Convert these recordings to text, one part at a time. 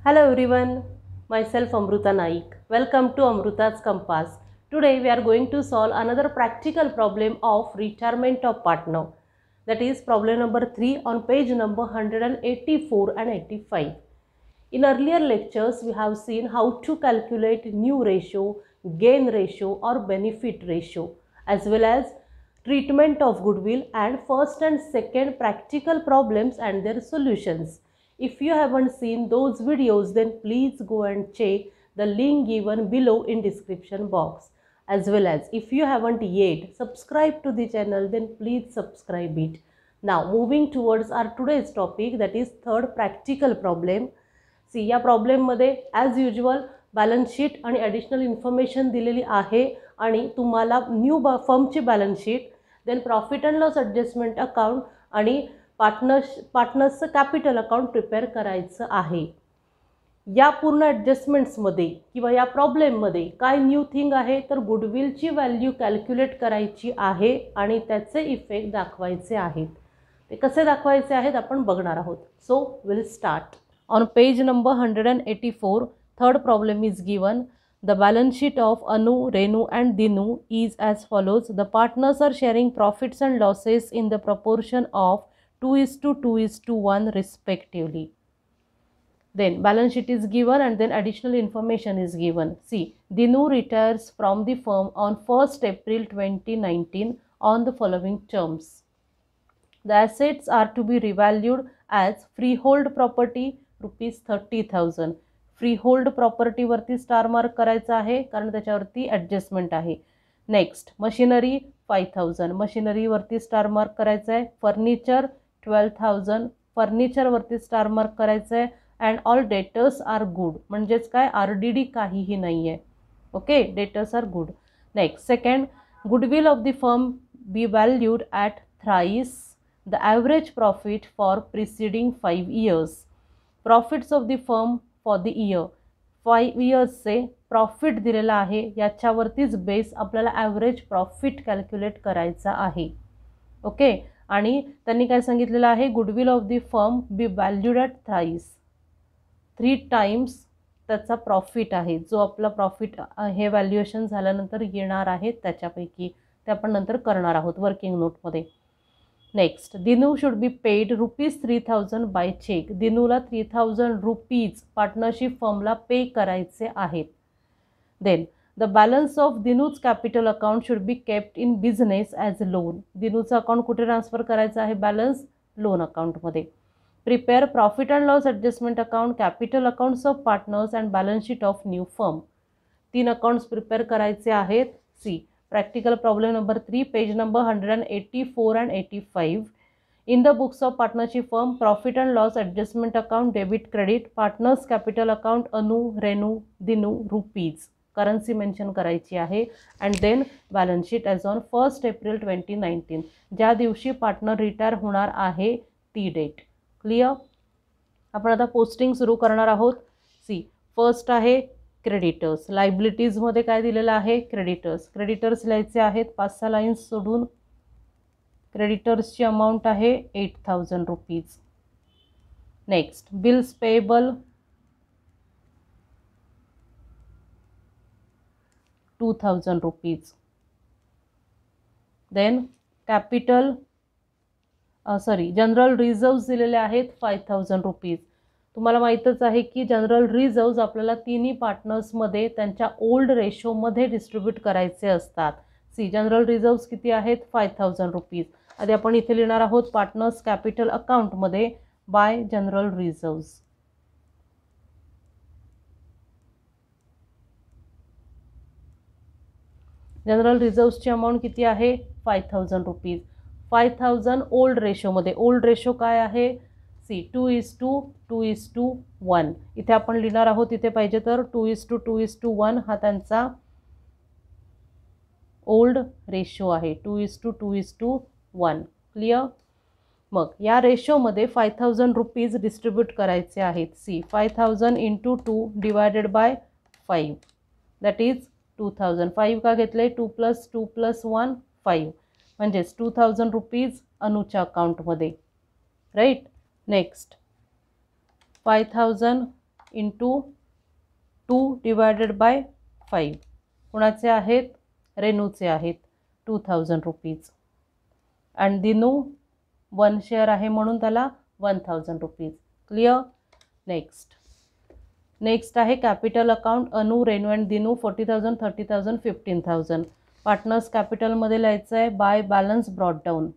Hello everyone, myself Amruta Naik. Welcome to Amruta's Compass. Today we are going to solve another practical problem of retirement of partner. That is problem number 3 on page number 184 and 85. In earlier lectures we have seen how to calculate new ratio, gain ratio or benefit ratio, as well as treatment of goodwill and first and second practical problems and their solutions. If you haven't seen those videos, then please go and check the link given below in description box. As well as if you haven't yet subscribed to the channel, then please subscribe it. Now moving towards our today's topic, that is third practical problem. See या प्रॉब्लेममध्ये as usual balance sheet आणि additional information दिलेली आहे आणि तुम्हाला new फर्मची balance sheet, then profit and loss adjustment account आणि पार्टनर्सचं कॅपिटल अकाउंट प्रिपेअर करायचं आहे. या पूर्ण ॲडजस्टमेंट्समध्ये किंवा या प्रॉब्लेममध्ये काय न्यू थिंग आहे तर गुडविलची व्हॅल्यू कॅल्क्युलेट करायची आहे आणि त्याचे इफेक्ट दाखवायचे आहेत. ते कसे दाखवायचे आहेत आपण बघणार आहोत. So will start. On page number 184, third problem is given. The balance sheet of Anu, Renu and Dinu is as follows. The partners are sharing profits and losses in the proportion of 2:2:1 respectively. Then balance sheet is given and then additional information is given. See, Dinu retires from the firm on 1st April 2019 on the following terms. The assets are to be revalued as freehold property ₹30,000. Freehold प्रॉपर्टीवरती star mark करायचा आहे कारण त्याच्यावरती adjustment आहे. Next machinery 5,000, मशिनरीवरती star mark करायचं आहे. Furniture 12,000, फर्निचरवरती स्टार मार्क करायचं आहे. And all debtors are good, म्हणजेच काय RDD काहीही नाही आहे. Okay, debtors are good. Next second, goodwill of the firm be valued at thrice the average profit for preceding 5 years. Profits of the firm for the year, 5 yearsचे profit दिलेला आहे, याच्यावरतीच base आपल्याला average profit calculate करायचा आहे. Okay, आणि त्यांनी काय सांगितलेलं आहे, goodwill of the firm be valued at thrice, 3 times त्याचा प्रॉफिट आहे, जो आपला प्रॉफिट हे व्हॅल्युएशन झाल्यानंतर येणार आहे त्याच्यापैकी, ते आपण नंतर करणार आहोत वर्किंग नोटमध्ये. Next, Dinu should be paid ₹3,000 by cheque. दिनूला ₹3,000 पार्टनरशिप फर्मला पे करायचे आहेत. Then the balance of Dinu's capital account should be kept in business as loan. दिनूचं अकाउंट कुठे ट्रान्सफर करायचं आहे, बॅलन्स लोन अकाउंटमध्ये. Prepare profit and loss adjustment account, capital accounts of partners and balance sheet of new firm. 3 accounts prepare करायचे आहेत. See practical problem number 3, page number 184 and 85. In the books of partnership firm, profit and loss adjustment account, debit credit, partners capital account, Anu, Renu, Dinu, rupees. Currency mention करायची आहे. And then balance sheet as on 1st April 2019. ज्या दिवशी partner retire होणार आहे ती date. Clear. आपण आता posting सुरू करणार आहोत. सी फर्स्ट आहे क्रेडिटर्स. लायबिलिटीजमध्ये काय दिलेलं आहे, क्रेडिटर्स. क्रेडिटर्स लिहायचे आहेत 5-6 लाईन्स सोडून. क्रेडिटर्सची अमाऊंट आहे ₹8,000. Next, bills payable ₹2,000. Then capital general reserves दिलेले आहेत ₹5,000. तुम्हाला माहीतच आहे की जनरल रिझर्व्स आपल्याला तिन्ही पार्टनर्समध्ये त्यांच्या ओल्ड रेशोमध्ये डिस्ट्रीब्यूट करायचे असतात. सी जनरल रिझर्व्स किती आहेत, ₹5,000. आधी आपण इथे लिहिणार आहोत पार्टनर्स कॅपिटल अकाउंटमध्ये बाय जनरल रिझर्व्स. जनरल रिझर्व्सची अमाऊंट किती आहे, ₹5,000. 5,000 ओल्ड रेशोमध्ये. ओल्ड रेशो काय आहे, सी 2:2:1. इथे आपण लिहिणार आहोत, इथे पाहिजे तर 2:2:1 हा त्यांचा ओल्ड रेशो आहे. 2:2:1. क्लिअर. मग या रेशोमध्ये ₹5,000 डिस्ट्रीब्यूट करायचे आहेत. See 5,000 × 2 divided by 5 that is 2,000. 5 का घेतले, 2 + 2 + 1 5, म्हणजेच ₹2,000 अनुच्या अकाउंटमध्ये. Right. Next 5,000 into 2 divided by 5. कुणाचे आहेत? रेणूचे आहेत 2000 रुपीज. अँड दिनू 1 शेअर आहे म्हणून त्याला 1000 रुपीज. क्लिअर? नेक्स्ट आहे कॅपिटल अकाउंट. अनु, रेणू अँड दिनू 40,000, 30,000, 15,000. पार्टनर्स कॅपिटलमध्ये लिहायचं आहे बाय बॅलन्स ब्रॉट डाऊन.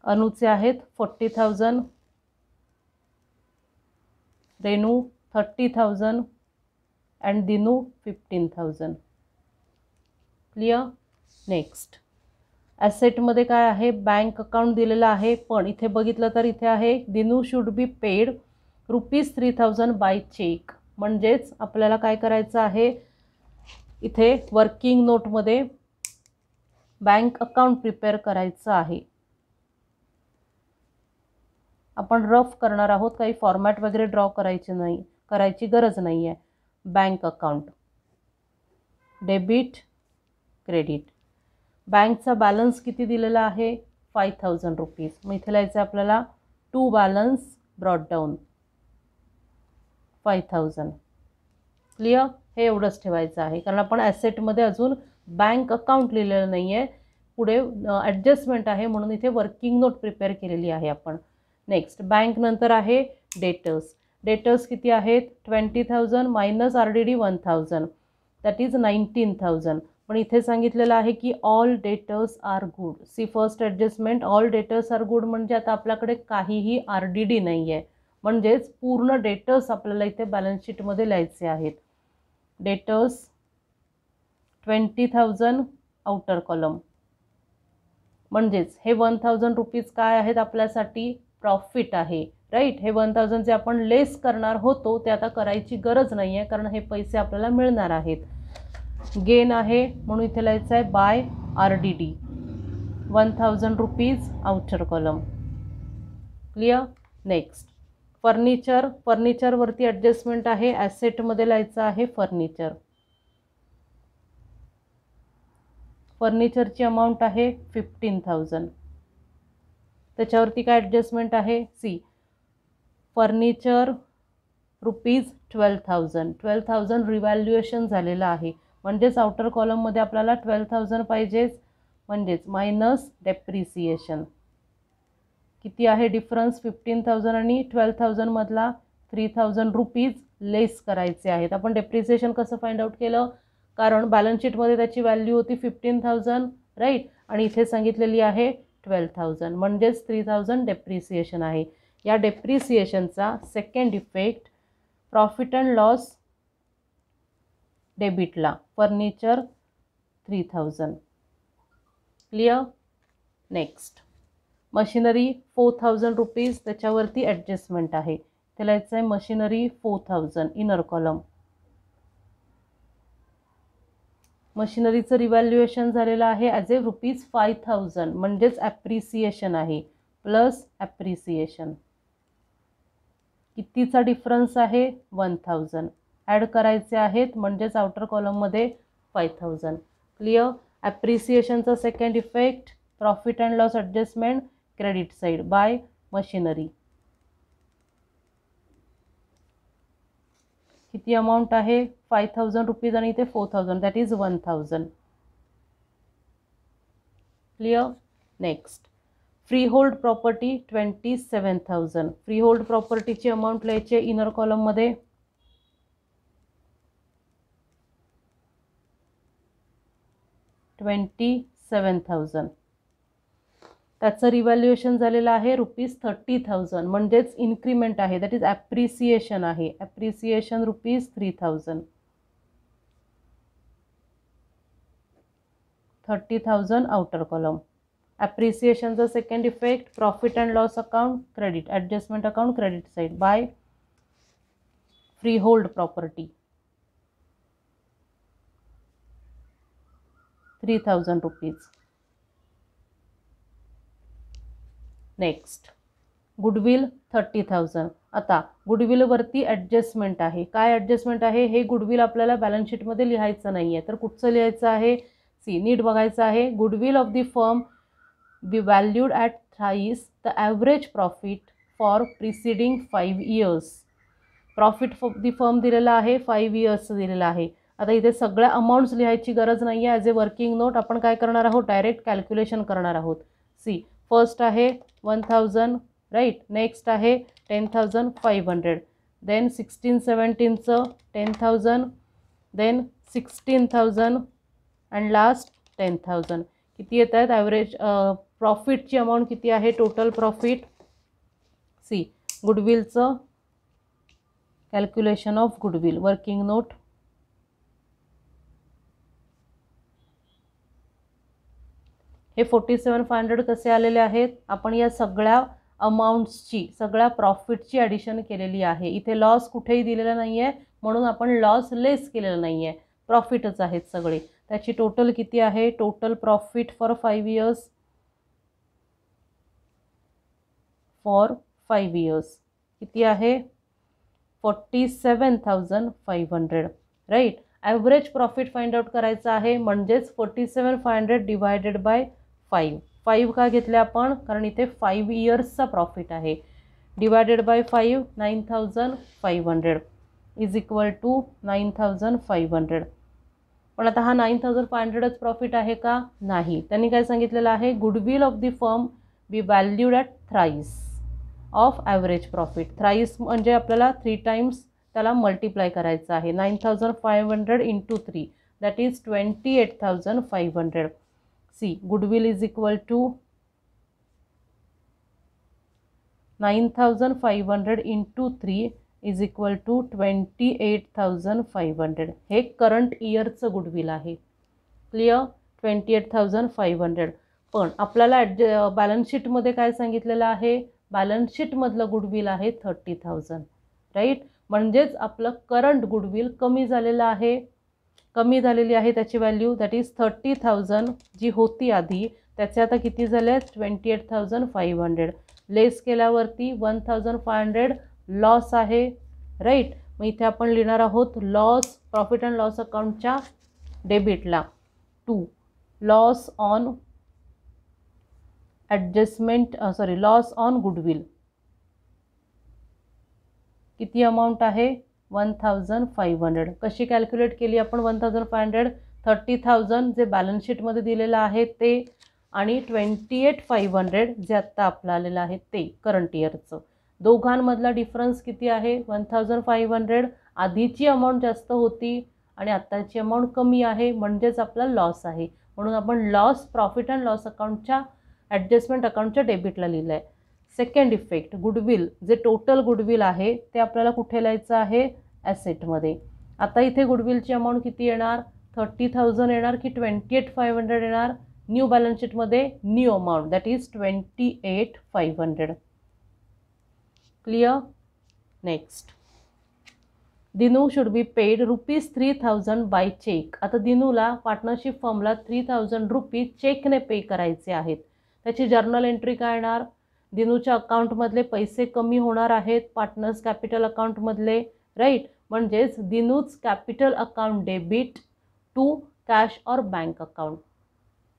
अनुचे आहेत 40,000, रेणू 30,000 अँड दिनू 15,000. क्लिअर? नेक्स्ट ॲसेटमध्ये काय आहे? बँक अकाउंट दिलेला आहे, पण इथे बघितलं तर इथे आहे Dinu should be paid ₹3,000 by cheque. म्हणजेच आपल्याला काय करायचं आहे? इथे वर्किंग नोटमध्ये बँक अकाउंट प्रिपेअर करायचं आहे. आपण रफ करणार आहोत, काही फॉर्मॅट वगैरे ड्रॉ करायची गरज नाही आहे. Bank account, debit, credit. बँकचा बॅलन्स किती दिलेला आहे? 5,000 रुपीज. मग इथे लिहायचं आपल्याला to balance brought down 5,000. Clear? हे एवढंच ठेवायचं आहे, कारण आपण ॲसेटमध्ये अजून बँक अकाउंट लिहिलेलं नाही आहे. पुढे ॲडजस्टमेंट आहे म्हणून इथे वर्किंग नोट प्रिपेअर केलेली आहे आपण. नेक्स्ट बँक नंतर आहे डेटर्स. डेटर्स किती आहेत? 20,000 मायनस RDD 1,000, दॅट इज 19,000. पण इथे सांगितलेलं आहे की all debtors are good. See first adjustment, all debtors are good म्हणजे आता आपल्याकडे काहीही RDD नाही आहे, म्हणजेच पूर्ण डेटर्स आपल्याला इथे बॅलन्स शीटमध्ये लिहायचे आहेत. डेटर्स 20,000 आउटर कॉलम, म्हणजेच हे 1,000 रुपीज काय आहेत? आपल्यासाठी प्रॉफिट आहे, राईट. हे 1,000 जे आपण लेस करणार होतो ते आता करायची गरज नाही आहे, कारण हे पैसे आपल्याला मिळणार आहेत. गेन आहे म्हणून इथे लिहायचं आहे by RDD 1,000 rupees outer column. Clear? Next furniture. फर्निचरवरती ॲडजस्टमेंट आहे. ॲसेटमध्ये लिहायचं आहे फर्निचर. फर्निचरची अमाऊंट आहे 15,000. त्याच्यावरती काय ॲडजस्टमेंट आहे? C furniture rupees 12,000. 12,000 रिव्हॅल्युएशन झालेलं आहे, म्हणजेच आउटर कॉलममध्ये आपल्याला 12,000 पाहिजेच, म्हणजेच मायनस डेप्रिसिएशन. किती आहे डिफरन्स? 15,000 आणि 12,000 मधला 3,000 रुपीज लेस करायचे आहेत. आपण डेप्रिसिएशन कसं फाइंड आउट केलं? कारण बॅलन्स शीटमध्ये त्याची व्हॅल्यू होती 15,000, राईट, आणि इथे सांगितलेली आहे 12,000, म्हणजेच 3,000 डेप्रिसिएशन आहे. या डेप्रिसिएशनचा second effect profit and loss डेबिटला. Furniture 3,000. Clear? Next machinery 4,000 rupees. त्याच्यावरती ॲडजस्टमेंट आहे. त्याला याचं आहे मशिनरी 4,000 इनर कॉलम. मशिनरीचं रिव्हॅल्युएशन झालेलं आहे ॲज ए ₹5,000, म्हणजेच ॲप्रिसिएशन आहे, प्लस ॲप्रिसिएशन. कितीचा डिफरन्स आहे? 1,000 ॲड करायचे आहेत, म्हणजेच आउटर कॉलममध्ये 5,000. क्लिअर? ॲप्रिसिएशनचा second effect profit and loss adjustment credit side by machinery. किती अमाऊंट आहे? 5,000 रुपीज आणि इथे 4,000, that is 1,000. Clear? Next freehold property 27,000. Freehold प्रॉपर्टीची अमाऊंट लिहायची इनर कॉलममध्ये. $27,000. त्याचं रिव्हॅल्युएशन झालेलं आहे ₹30,000, म्हणजेच इन्क्रीमेंट आहे, दॅट इज ॲप्रिसिएशन आहे. ॲप्रिसिएशन ₹3,000. 30,000 outer column. ॲप्रिसिएशनचा second effect profit and loss account credit, adjustment account credit side by freehold property 3,000 rupees. Next goodwill 30,000. आता गुडविलवरती ॲडजस्टमेंट आहे. काय ॲडजस्टमेंट आहे? हे गुडविल आपल्याला बॅलन्स शीटमध्ये लिहायचं नाही आहे, तर कुठचं लिहायचं आहे? सी नीट बघायचं आहे. Goodwill of the firm be valued at thrice the average profit for preceding 5 years. Profit for the firm दिलेला आहे, 5 इयर्सचं दिलेलं आहे. आता इथे सगळ्या अमाऊंट्स लिहायची गरज नाही आहे. ॲज ए वर्किंग नोट आपण काय करणार आहोत, डायरेक्ट कॅल्क्युलेशन करणार आहोत. सी, फर्स्ट आहे 1000, राईट. नेक्स्ट आहे 10,500. देन 16-17चं 10,000, देन 16,000 अँड लास्ट 10,000. किती येत आहेत ॲव्हरेज प्रॉफिटची अमाऊंट किती आहे, टोटल प्रॉफिट. सी, गुडविलचं calculation of goodwill, working note. हे 47,500 कसे आलेले आहेत, आपण या सगळ्या अमाऊंट्सची, सगळ्या प्रॉफिटची ॲडिशन केलेली आहे. इथे लॉस कुठेही दिलेला नाही आहे, म्हणून आपण लॉस लेस केलेलं नाही आहे, प्रॉफिटच आहेत सगळे. त्याची टोटल किती आहे, total profit for 5 years, for 5 years किती आहे, 47,500, right. Average profit find out करायचं आहे, म्हणजेच 47,500 डिवायडेड बाय 5. 5 का घेतले आपण, कारण इथे 5 इयर्सचा प्रॉफिट आहे. Divided by 5, 9,500 is equal to 9,500. पण आता हा 9,500च प्रॉफिट आहे का, नाही. त्यांनी काय सांगितलेलं आहे, goodwill of the firm be valued at thrice of average profit. Thrice म्हणजे आपल्याला 3 टाइम्स त्याला मल्टिप्लाय करायचं आहे. 9,500 into 3 that is 28,500. See, goodwill is equal to 9,500 into 3 is equal to 28,500. हे करंट इयरचं गुडविल आहे. क्लिअर, 28,500. पण आपल्याला बॅलन्स शीटमध्ये काय सांगितलेलं आहे, बॅलन्स शीटमधलं गुडविल आहे 30,000, राईट. म्हणजेच आपलं करंट गुडविल कमी झालेलं आहे, कमी झालेली आहे त्याची व्हॅल्यू, दॅट इज 30,000 जी होती आधी, त्याचे आता किती झाले, 28,500. लेस केल्यावरती 1,500 लॉस आहे, राईट. मग इथे आपण लिहिणार आहोत लॉस, प्रॉफिट अँड लॉस अकाउंटच्या डेबिटला 2 loss on adjustment, loss on goodwill. किती अमाऊंट आहे, 1,500. कशी कॅल्क्युलेट केली आपण 1,500, 30,000 जे बॅलन्स शीटमध्ये दिलेलं आहे ते, आणि 28,500 जे आत्ता आपलं आलेलं आहे ते करंट इयरचं. दोघांमधला डिफरन्स किती आहे, 1,500. आधीची अमाऊंट जास्त होती आणि आत्ताची अमाऊंट कमी आहे, म्हणजेच आपला लॉस आहे. म्हणून आपण लॉस प्रॉफिट अँड लॉस अकाउंटच्या ॲडजस्टमेंट अकाउंटच्या डेबिटला लिहिलं आहे. सेकंड इफेक्ट, गुडविल जे टोटल गुडविल आहे ते आपल्याला कुठे लिहायचं आहे, ॲसेटमध्ये. आता इथे गुडविलची अमाऊंट किती येणार, 30,000 येणार की 28,500 येणार. न्यू बॅलन्स शीटमध्ये new amount that is 28,500. Clear. Next, Dinu should be paid ₹3,000 by cheque. आता दिनूला पार्टनरशिप फर्मला 3,000 रुपीज चेकने पे करायचे आहेत. त्याची जर्नल एंट्री काय येणार, दिनूच्या अकाउंटमधले पैसे कमी होणार आहेत पार्टनर्स कॅपिटल अकाउंटमधले, राईट. म्हणजेच Dinu's capital account debit to cash or bank account,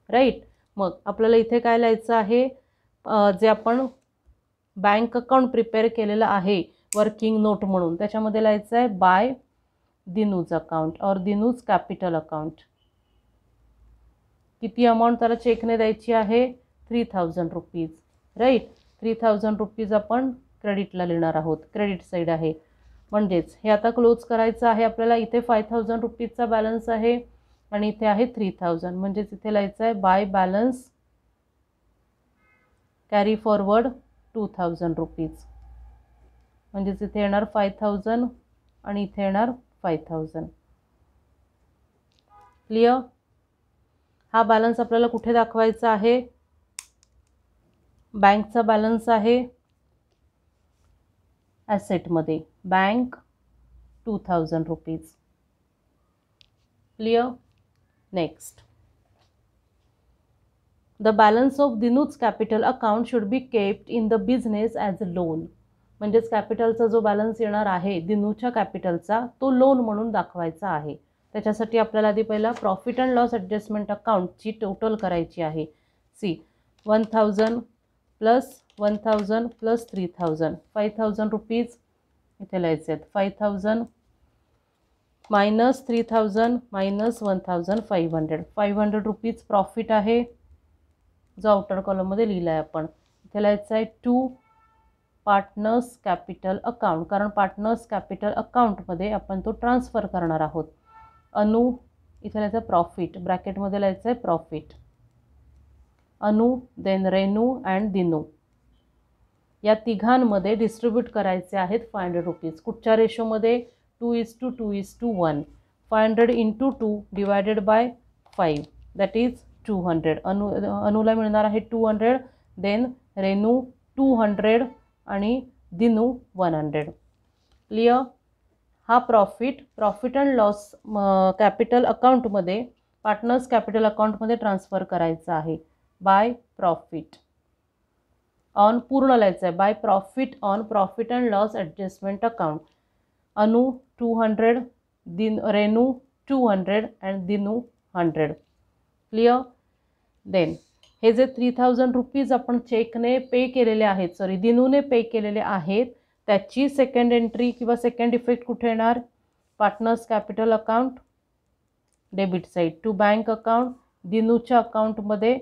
right. मग आपल्याला इथे काय लिहायचं आहे, जे आपण बँक अकाउंट प्रिपेअर केलेलं आहे वर्किंग नोट म्हणून, त्याच्यामध्ये लिहायचं आहे बाय दिनूज अकाउंट और दिनूज कॅपिटल अकाउंट. किती अमाऊंट त्याला चेकने द्यायची आहे, 3,000 रुपीज, राईट. 3,000 रुपीज आपण क्रेडिटला लिहिणार आहोत, क्रेडिट साईड आहे. म्हणजेच हे आता क्लोज करायचं आहे आपल्याला. इथे 5,000 रुपीजचा बॅलन्स आहे आणि इथे आहे 3,000, म्हणजेच इथे लिहायचं आहे by balance carry forward 2,000 rupees. म्हणजेच इथे येणार 5,000 आणि इथे येणार 5,000. क्लिअर. हा बॅलन्स आपल्याला कुठे दाखवायचा आहे, बँकचा बॅलन्स आहे ॲसेटमध्ये, bank 2,000 rupees. Clear. Next, the balance of Dinu's capital account should be kept in the business as a loan. म्हणजेच कॅपिटलचा जो बॅलन्स येणार आहे दिनूच्या कॅपिटलचा, तो लोन म्हणून दाखवायचा आहे. त्याच्यासाठी आपल्याला आधी पहिला प्रॉफिट अँड लॉस ॲडजस्टमेंट अकाउंटची टोटल करायची आहे. सी, 1,000 प्लस 1000 प्लस 3000 5000 रुपीज इथे लिहायचे आहेत. 5000 मायनस 3000 मायनस 1500 500 रुपीज प्रॉफिट आहे, जो आउटर कॉलममध्ये लिहिला आहे आपण. इथे लिहायचं आहे टू पार्टनर्स कॅपिटल अकाउंट, कारण पार्टनर्स कॅपिटल अकाउंटमध्ये आपण तो ट्रान्सफर करणार आहोत. अनु इथे लिहायचं प्रॉफिट, ब्रॅकेटमध्ये लिहायचं आहे प्रॉफिट. अनु, देन रेनू अँड दिनू, या तिघांमध्ये डिस्ट्रीब्यूट करायचे आहेत 500 रुपीज. कुठच्या रेशोमध्ये? 2:2:1. 500 into 2 divided by 5 that is 200. अनुला मिळणार आहे 200, देन रेनू 200 आणि दिनू 100. क्लिअर? हा प्रॉफिट अँड लॉस कॅपिटल अकाउंटमध्ये, पार्टनर्स कॅपिटल अकाउंटमध्ये ट्रान्सफर करायचा आहे. बाय प्रॉफिट ऑन, पूर्ण लिहायचं आहे, by profit on profit and loss adjustment account. Anu 200, Renu 200 and Dinu 100. Clear? Then हे जे 3000 रुपीज आपण चेकने पे केलेले आहेत, दिनूने पे केलेले आहेत, त्याची सेकंड एंट्री किंवा सेकंड इफेक्ट कुठे येणार? Partners capital account debit side to bank account, दिनूच्या अकाउंटमध्ये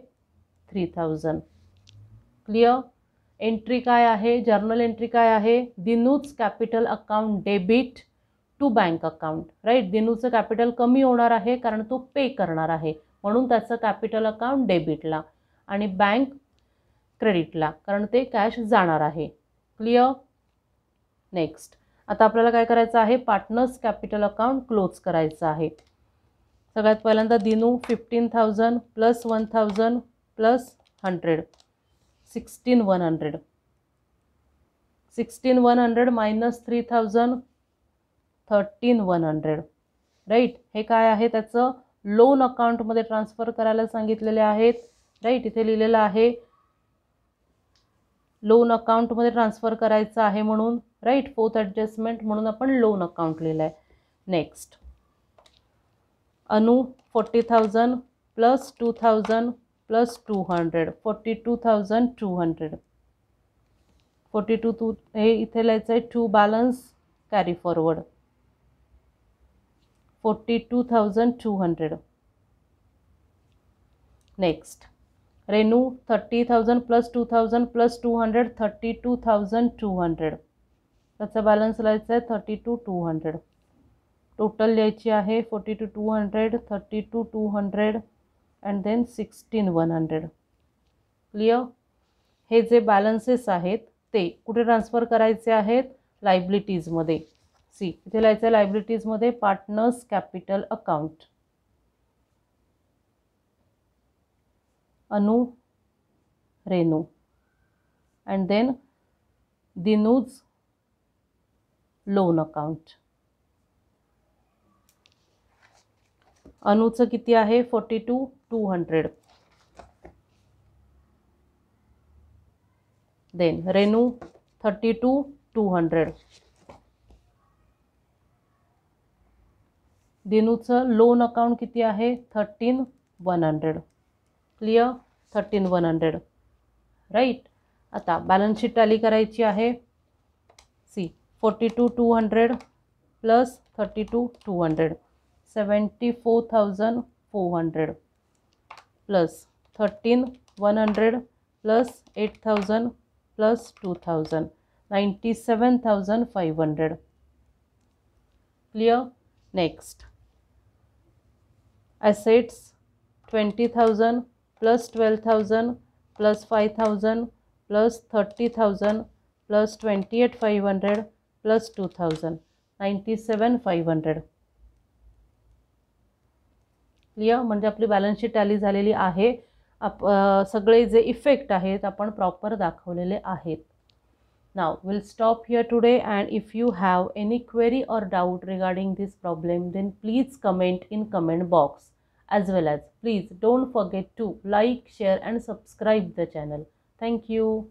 3000. क्लिअर? एंट्री काय आहे? जर्नल एंट्री काय आहे? Dinu's capital account debit to bank account. Right? दिनूचं कॅपिटल कमी होणार आहे कारण तो पे करणार आहे, म्हणून त्याचं कॅपिटल अकाउंट डेबिटला आणि बँक क्रेडिटला, कारण ते कॅश जाणार आहे. क्लिअर? नेक्स्ट आता आपल्याला काय करायचं आहे? पार्टनर्स कॅपिटल अकाउंट क्लोज करायचं आहे. सगळ्यात पहिल्यांदा Dinu 15,000 plus 1000 plus 100 16,100. 16,100 minus 3000 13,100. Right? हे काय आहे? त्याचं लोन अकाउंटमध्ये ट्रान्सफर करायला सांगितलेले आहेत. राईट? इथे लिहिलेलं आहे लोन अकाउंटमध्ये ट्रान्सफर करायचं आहे म्हणून. राईट? फोर्थ ॲडजस्टमेंट म्हणून आपण लोन अकाउंट लिहिलं आहे. नेक्स्ट अनु 40,000 प्लस 2,000 प्लस 200 42,200. 42 हे इथे लिहायचं आहे to balance carry forward 42,200. Next Renu 30,000 plus 2,000 plus 200 32,200. त्याचा बॅलन्स लिहायचा आहे 32,200. टोटल लिहायची आहे 42,200 32,200 अँड देन 16,100. क्लिअर? हे जे बॅलन्सेस आहेत ते कुठे ट्रान्सफर करायचे आहेत? लायबिलिटीजमध्ये. सी इथे लिहायचं आहे लायबिलिटीजमध्ये partners capital account. Anu, Renu and then Dinu's loan account. अनुचं किती आहे? 42,200. देन रेनू 32,200. दिनूचं लोन अकाउंट किती आहे? 13,100. क्लिअर? 13,100. राईट? आता बॅलन्स शीट टॅली करायची आहे. See 42,200 plus 32,200 74,400 plus 13,100 plus 8,000 plus 2,000 97,500. Clear? Next assets 20,000 plus 12,000 plus 5,000 plus 30,000 plus 28,500 plus 2,000 97,500. Clear? म्हणजे आपली बॅलन्स शीट टॅली झालेली आहे. सगळे जे इफेक्ट आहेत आपण प्रॉपर दाखवलेले आहेत. Now we'll stop here today, and if you have any query or doubt regarding this problem, then please comment in comment box, as well as please don't forget to like, share and subscribe the channel. Thank you.